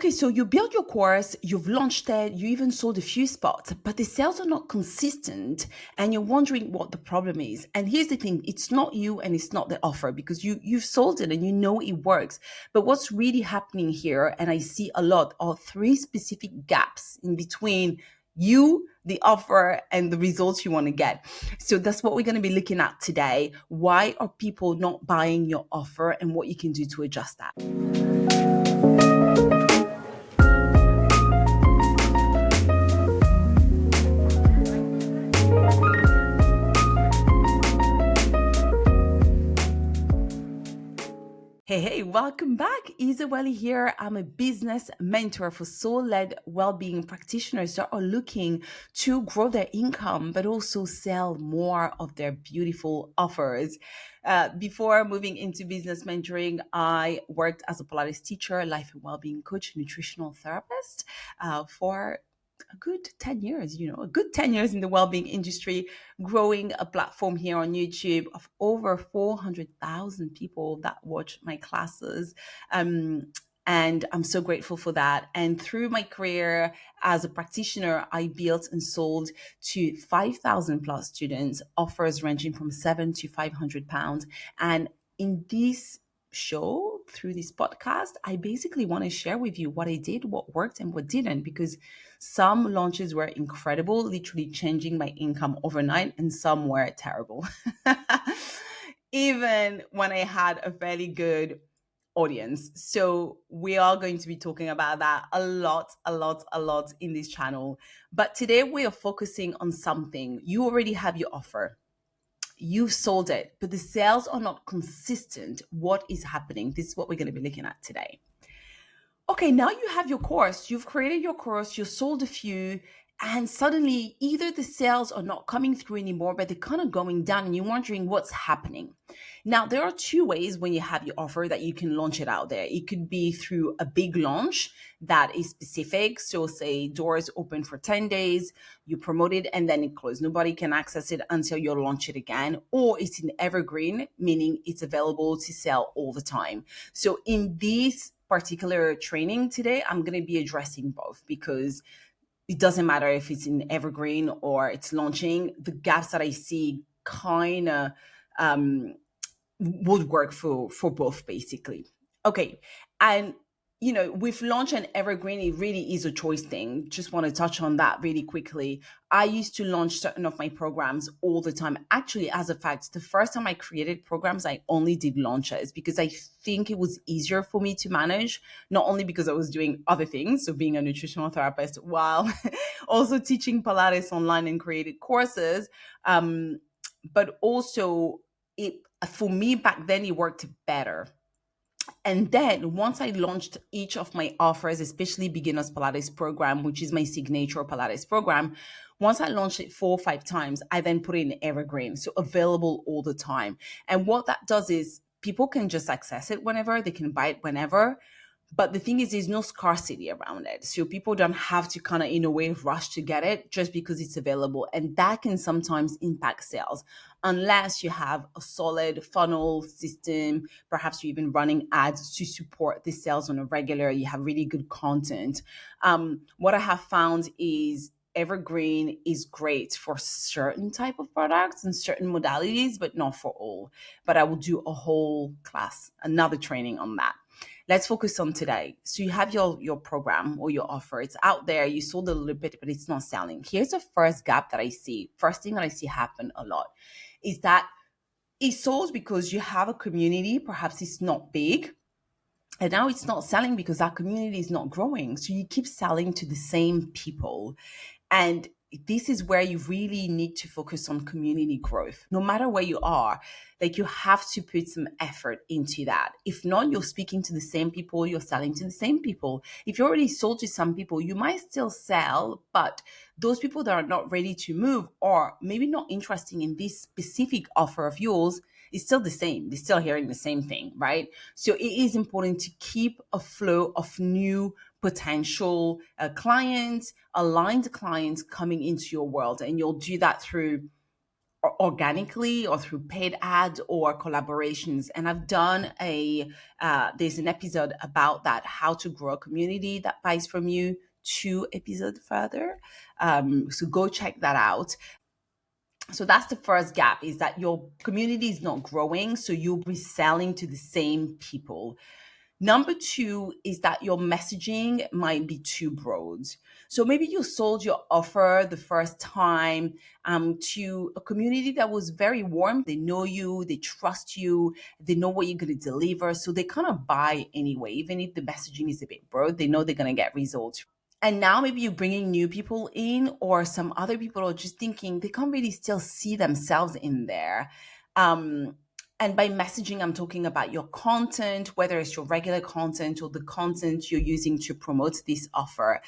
Okay, so you built your course, you've launched it, you even sold a few spots, but the sales are not consistent and you're wondering what the problem is. And here's the thing, it's not you and it's not the offer because you've sold it and you know it works. But what's really happening here, and I see a lot, are three specific gaps in between you, the offer, and the results you want to get. So that's what we're going to be looking at today. Why are people not buying your offer and what you can do to adjust that? Hey, welcome back. Isa-Welly here. I'm a business mentor for soul-led well-being practitioners that are looking to grow their income, but also sell more of their beautiful offers. Before moving into business mentoring, I worked as a Pilates teacher, life and well-being coach, nutritional therapist for a good 10 years, a good 10 years in the well-being industry, growing a platform here on YouTube of over 400,000 people that watch my classes. And I'm so grateful for that. And through my career as a practitioner, I built and sold to 5,000 plus students, offers ranging from £7 to £500. And in this show, through this podcast, I basically want to share with you what I did, what worked and what didn't, because some launches were incredible, literally changing my income overnight, and some were terrible. Even when I had a fairly good audience. So we are going to be talking about that a lot in this channel. But today we are focusing on something. You already have your offer. You've sold it, but the sales are not consistent. What is happening? This is what we're going to be looking at today. Okay, now you have your course. You've created your course, you sold a few, and suddenly either the sales are not coming through anymore, but they're kind of going down and you're wondering what's happening. Now, there are two ways when you have your offer that you can launch it out there. It could be through a big launch that is specific. So say doors open for 10 days, you promote it and then it closes. Nobody can access it until you launch it again. Or it's an evergreen, meaning it's available to sell all the time. So in this particular training today, I'm going to be addressing both because it doesn't matter if it's in evergreen or it's launching. The gaps that I see kind of would work for both, basically. Okay, and with launch and evergreen, it really is a choice thing. Just want to touch on that really quickly. I used to launch certain of my programs all the time. Actually, as a fact, the first time I created programs, I only did launches because I think it was easier for me to manage, not only because I was doing other things, so being a nutritional therapist while also teaching Pilates online and created courses, but also it for me back then it worked better. And then once I launched each of my offers, especially beginners Pilates program, which is my signature Pilates program, once I launched it 4 or 5 times, I then put it in evergreen, so available all the time. And what that does is people can just access it whenever, they can buy it whenever. But the thing is, there's no scarcity around it. So people don't have to kind of, in a way, rush to get it just because it's available. And that can sometimes impact sales unless you have a solid funnel system. Perhaps you're even running ads to support the sales on a regular. You have really good content. What I have found is evergreen is great for certain type of products and certain modalities, but not for all. But I will do a whole class, another training on that. Let's focus on today. So you have your program or your offer. It's out there. You sold a little bit, but it's not selling. Here's the first gap that I see. First thing that I see happen a lot is that it sells because you have a community. Perhaps it's not big. And now it's not selling because that community is not growing. So you keep selling to the same people. And this is where you really need to focus on community growth. No matter where you are, like you have to put some effort into that. If not, you're speaking to the same people, you're selling to the same people. If you already sold to some people, you might still sell, but those people that are not ready to move or maybe not interested in this specific offer of yours, is still the same. They're still hearing the same thing, right? So it is important to keep a flow of new potential clients, aligned clients coming into your world. And you'll do that through organically or through paid ads or collaborations. And I've done there's an episode about that, how to grow a community that buys from you, 2 episodes further. So go check that out. So that's the first gap, is that your community is not growing. So you'll be selling to the same people. Number two is that your messaging might be too broad. So maybe you sold your offer the first time to a community that was very warm. They know you, they trust you, they know what you're going to deliver. So they kind of buy anyway, even if the messaging is a bit broad, they know they're going to get results. And now maybe you're bringing new people in, or some other people are just thinking they can't really still see themselves in there. And by messaging, I'm talking about your content, whether it's your regular content or the content you're using to promote this offer.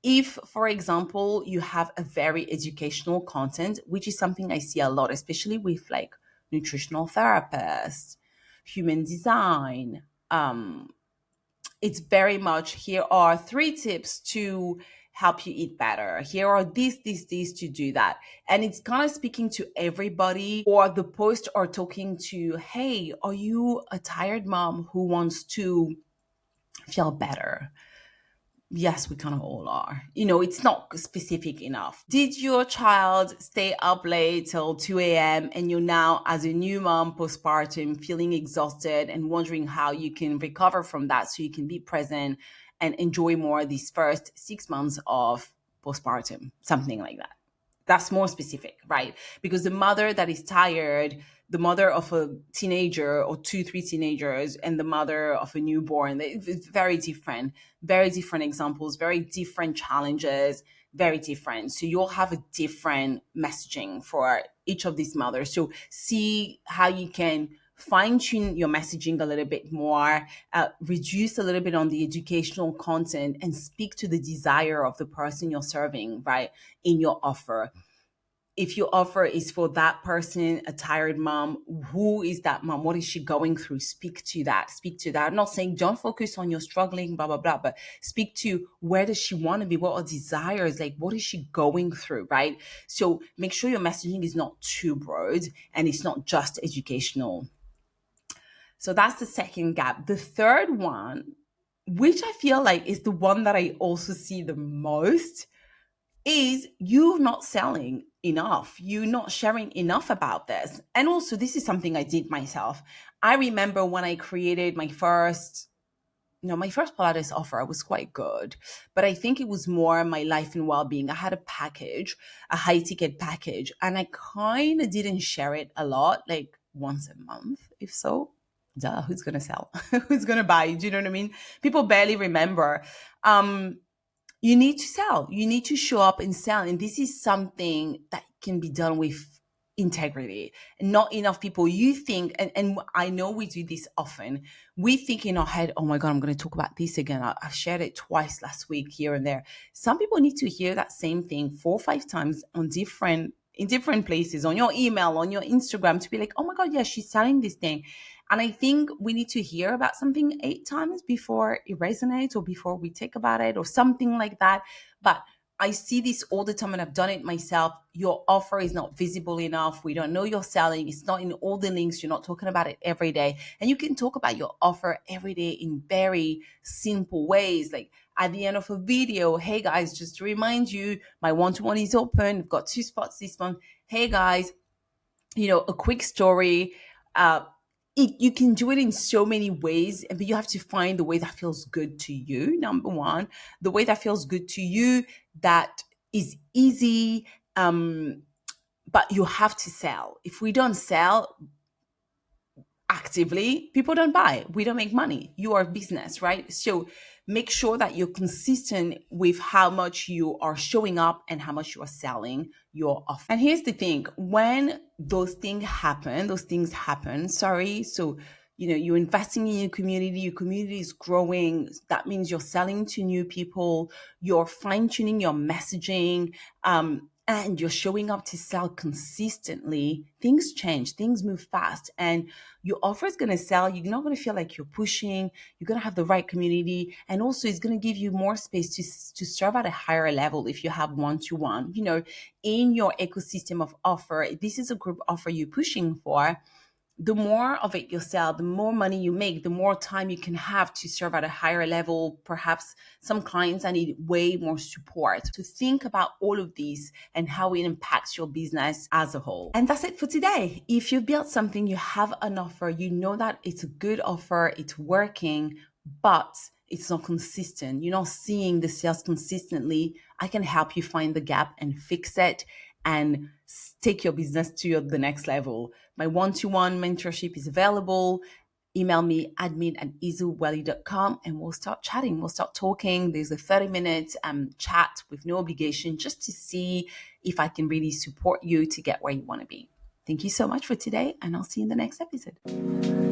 If, for example, you have a very educational content, which is something I see a lot, especially with like nutritional therapists, human design, it's very much, here are 3 tips to help you eat better. Here are these to do that. And it's kind of speaking to everybody, or the posts are talking to, hey, are you a tired mom who wants to feel better? Yes, we kind of all are. It's not specific enough. Did your child stay up late till 2 a.m. and you're now, as a new mom postpartum, feeling exhausted and wondering how you can recover from that so you can be present and enjoy more these first 6 months of postpartum? Something like that. That's more specific, right? Because the mother that is tired, the mother of a teenager or 2, 3 teenagers, and the mother of a newborn, it's very different examples, very different challenges, very different. So you'll have a different messaging for each of these mothers. So see how you can fine tune your messaging a little bit more, reduce a little bit on the educational content, and speak to the desire of the person you're serving, right, in your offer. If your offer is for that person, a tired mom, who is that mom? What is she going through? Speak to that. I'm not saying don't focus on your struggling, blah, blah, blah, but speak to, where does she want to be? What are desires? Like, what is she going through, right? So make sure your messaging is not too broad and it's not just educational. So that's the second gap. The third one, which I feel like is the one that I also see the most, is you not selling enough. You not sharing enough about this. And also, this is something I did myself. I remember when I created my first Pilates offer, was quite good, but I think it was more my life and well-being. I had a package, a high ticket package, and I kind of didn't share it a lot, like once a month, if so. Duh, who's going to sell? Who's going to buy? Do you know what I mean? People barely remember. You need to sell. You need to show up and sell. And this is something that can be done with integrity. Not enough people, you think, and I know we do this often, we think in our head, oh my God, I'm going to talk about this again. I shared it twice last week, here and there. Some people need to hear that same thing 4 or 5 times in different places, on your email, on your Instagram, to be like, oh my God, yeah, she's selling this thing. And I think we need to hear about something 8 times before it resonates, or before we think about it, or something like that. But I see this all the time, and I've done it myself. Your offer is not visible enough. We don't know you're selling. It's not in all the links. You're not talking about it every day. And you can talk about your offer every day in very simple ways. Like at the end of a video, hey guys, just to remind you, my one-to-one is open. I've got 2 spots this month. Hey guys, a quick story. You can do it in so many ways, but you have to find the way that feels good to you. Number one, the way that feels good to you, that is easy, but you have to sell. If we don't sell actively, people don't buy. We don't make money. You are a business, right? So make sure that you're consistent with how much you are showing up and how much you are selling your offer. And here's the thing, when those things happen, so you're investing in your community is growing. That means you're selling to new people, you're fine-tuning your messaging, and you're showing up to sell consistently, things change, things move fast, and your offer is going to sell. You're not going to feel like you're pushing. You're going to have the right community, and also it's going to give you more space to serve at a higher level if you have one-to-one. In your ecosystem of offer, if this is a group offer you're pushing for, the more of it you sell, the more money you make, the more time you can have to serve at a higher level. Perhaps some clients that need way more support. To think about all of these and how it impacts your business as a whole. And that's it for today. If you built something, you have an offer, you know that it's a good offer, it's working, but it's not consistent. You're not seeing the sales consistently. I can help you find the gap and fix it and take your business to the next level. My one-to-one mentorship is available. Email me admin@Isa-Welly.com and we'll start chatting. We'll start talking. There's a 30-minute chat with no obligation, just to see if I can really support you to get where you want to be. Thank you so much for today, and I'll see you in the next episode.